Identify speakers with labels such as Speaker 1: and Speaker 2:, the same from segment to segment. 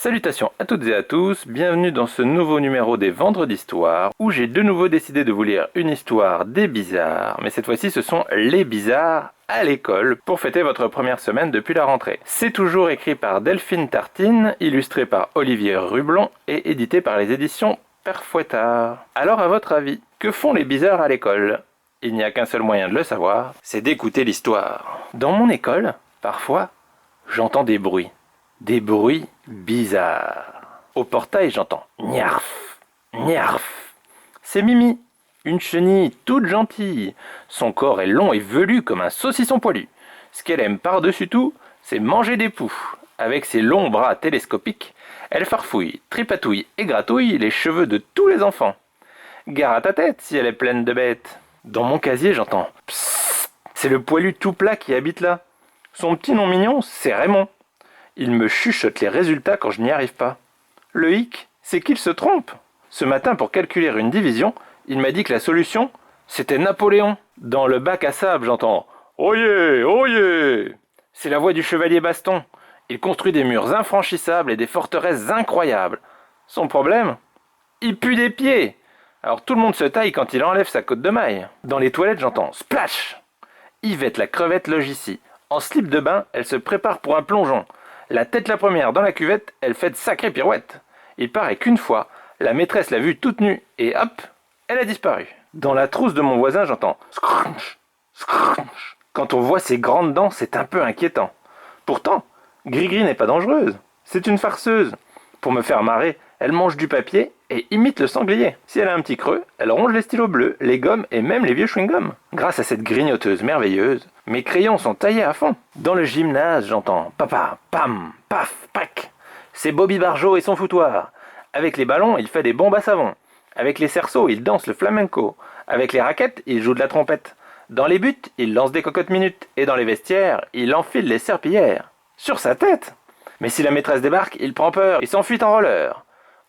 Speaker 1: Salutations à toutes et à tous, bienvenue dans ce nouveau numéro des Vendredis Histoires, où j'ai de nouveau décidé de vous lire une histoire des bizarres, mais cette fois-ci ce sont les bizarres à l'école, pour fêter votre première semaine depuis la rentrée. C'est toujours écrit par Delphine Tartine, illustré par Olivier Rublon et édité par les éditions Père Fouettard. Alors à votre avis, que font les bizarres à l'école? Il n'y a qu'un seul moyen de le savoir, c'est d'écouter l'histoire. Dans mon école, parfois, j'entends des bruits. Des bruits bizarres. Au portail, j'entends Niarf, Niarf. C'est Mimi, une chenille toute gentille. Son corps est long et velu comme un saucisson poilu. Ce qu'elle aime par-dessus tout, c'est manger des poux. Avec ses longs bras télescopiques, elle farfouille, tripatouille et gratouille les cheveux de tous les enfants. Gare à ta tête si elle est pleine de bêtes. Dans mon casier, j'entends Psst. C'est le poilu tout plat qui habite là. Son petit nom mignon, c'est Raymond. Il me chuchote les résultats quand je n'y arrive pas. Le hic, c'est qu'il se trompe. Ce matin, pour calculer une division, il m'a dit que la solution, c'était Napoléon. Dans le bac à sable, j'entends « Oyez, oyez !» C'est la voix du chevalier Baston. Il construit des murs infranchissables et des forteresses incroyables. Son problème? Il pue des pieds. Alors tout le monde se taille quand il enlève sa côte de maille. Dans les toilettes, j'entends « Splash !» Yvette la crevette loge ici. En slip de bain, elle se prépare pour un plongeon. La tête la première dans la cuvette, elle fait de sacrées pirouettes. Il paraît qu'une fois, la maîtresse l'a vue toute nue et hop, elle a disparu. Dans la trousse de mon voisin, j'entends scrunch, scrunch. Quand on voit ses grandes dents, c'est un peu inquiétant. Pourtant, Grigri n'est pas dangereuse. C'est une farceuse. Pour me faire marrer, elle mange du papier et imite le sanglier. Si elle a un petit creux, elle ronge les stylos bleus, les gommes et même les vieux chewing-gums. Grâce à cette grignoteuse merveilleuse, mes crayons sont taillés à fond. Dans le gymnase, j'entends papa, pam, paf, pac. C'est Bobby Barjot et son foutoir. Avec les ballons, il fait des bombes à savon. Avec les cerceaux, il danse le flamenco. Avec les raquettes, il joue de la trompette. Dans les buts, il lance des cocottes minutes. Et dans les vestiaires, il enfile les serpillières. Sur sa tête! Mais si la maîtresse débarque, il prend peur et s'enfuit en roller.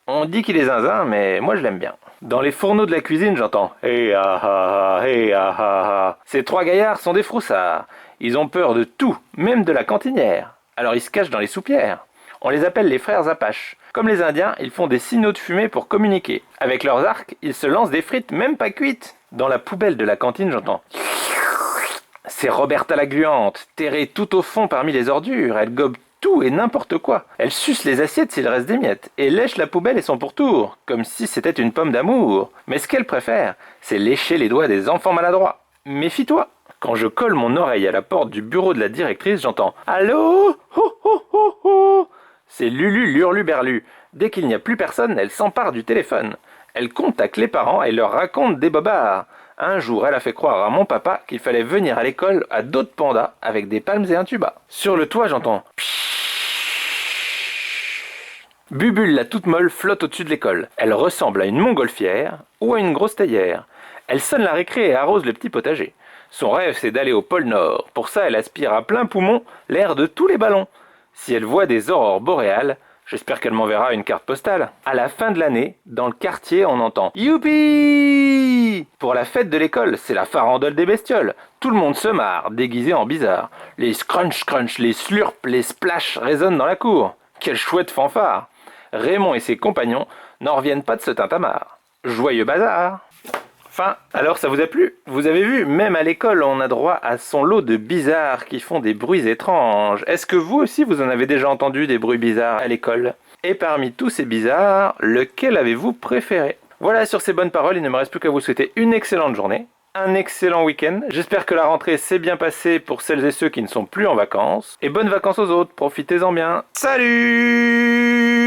Speaker 1: On dit qu'il est zinzin, mais moi je l'aime bien. Dans les fourneaux de la cuisine, j'entends « Hey ah ah ah, hey ah ah ah ». Ces trois gaillards sont des froussards. Ils ont peur de tout, même de la cantinière. Alors ils se cachent dans les soupières. On les appelle les frères Apaches. Comme les Indiens, ils font des signaux de fumée pour communiquer. Avec leurs arcs, ils se lancent des frites même pas cuites. Dans la poubelle de la cantine, j'entends « C'est Roberta la gluante, terrée tout au fond parmi les ordures. Elle gobe tout et n'importe quoi. Elle suce les assiettes s'il reste des miettes, et lèche la poubelle et son pourtour, comme si c'était une pomme d'amour. Mais ce qu'elle préfère, c'est lécher les doigts des enfants maladroits. Méfie-toi. Quand je colle mon oreille à la porte du bureau de la directrice, j'entends « Allô? Ho ho ho ho !» C'est Lulu l'hurluberlu. Dès qu'il n'y a plus personne, elle s'empare du téléphone. Elle contacte les parents et leur raconte des bobards. Un jour, elle a fait croire à mon papa qu'il fallait venir à l'école à dos de panda avec des palmes et un tuba. Sur le toit, j'entends « Bubule la toute molle flotte au-dessus de l'école. Elle ressemble à une montgolfière ou à une grosse théière. Elle sonne la récré et arrose le petit potager. Son rêve, c'est d'aller au pôle Nord. Pour ça, elle aspire à plein poumon l'air de tous les ballons. Si elle voit des aurores boréales, j'espère qu'elle m'enverra une carte postale. À la fin de l'année, dans le quartier, on entend « Youpi !» Pour la fête de l'école, c'est la farandole des bestioles. Tout le monde se marre, déguisé en bizarre. Les scrunch-crunch, les slurp, les splash résonnent dans la cour. Quelle chouette fanfare! Raymond et ses compagnons n'en reviennent pas de ce tintamarre. Joyeux bazar! Enfin, alors ça vous a plu? Vous avez vu, même à l'école, on a droit à son lot de bizarres qui font des bruits étranges. Est-ce que vous aussi, vous en avez déjà entendu des bruits bizarres à l'école? Et parmi tous ces bizarres, lequel avez-vous préféré? Voilà, sur ces bonnes paroles, il ne me reste plus qu'à vous souhaiter une excellente journée, un excellent week-end. J'espère que la rentrée s'est bien passée pour celles et ceux qui ne sont plus en vacances. Et bonnes vacances aux autres, profitez-en bien. Salut!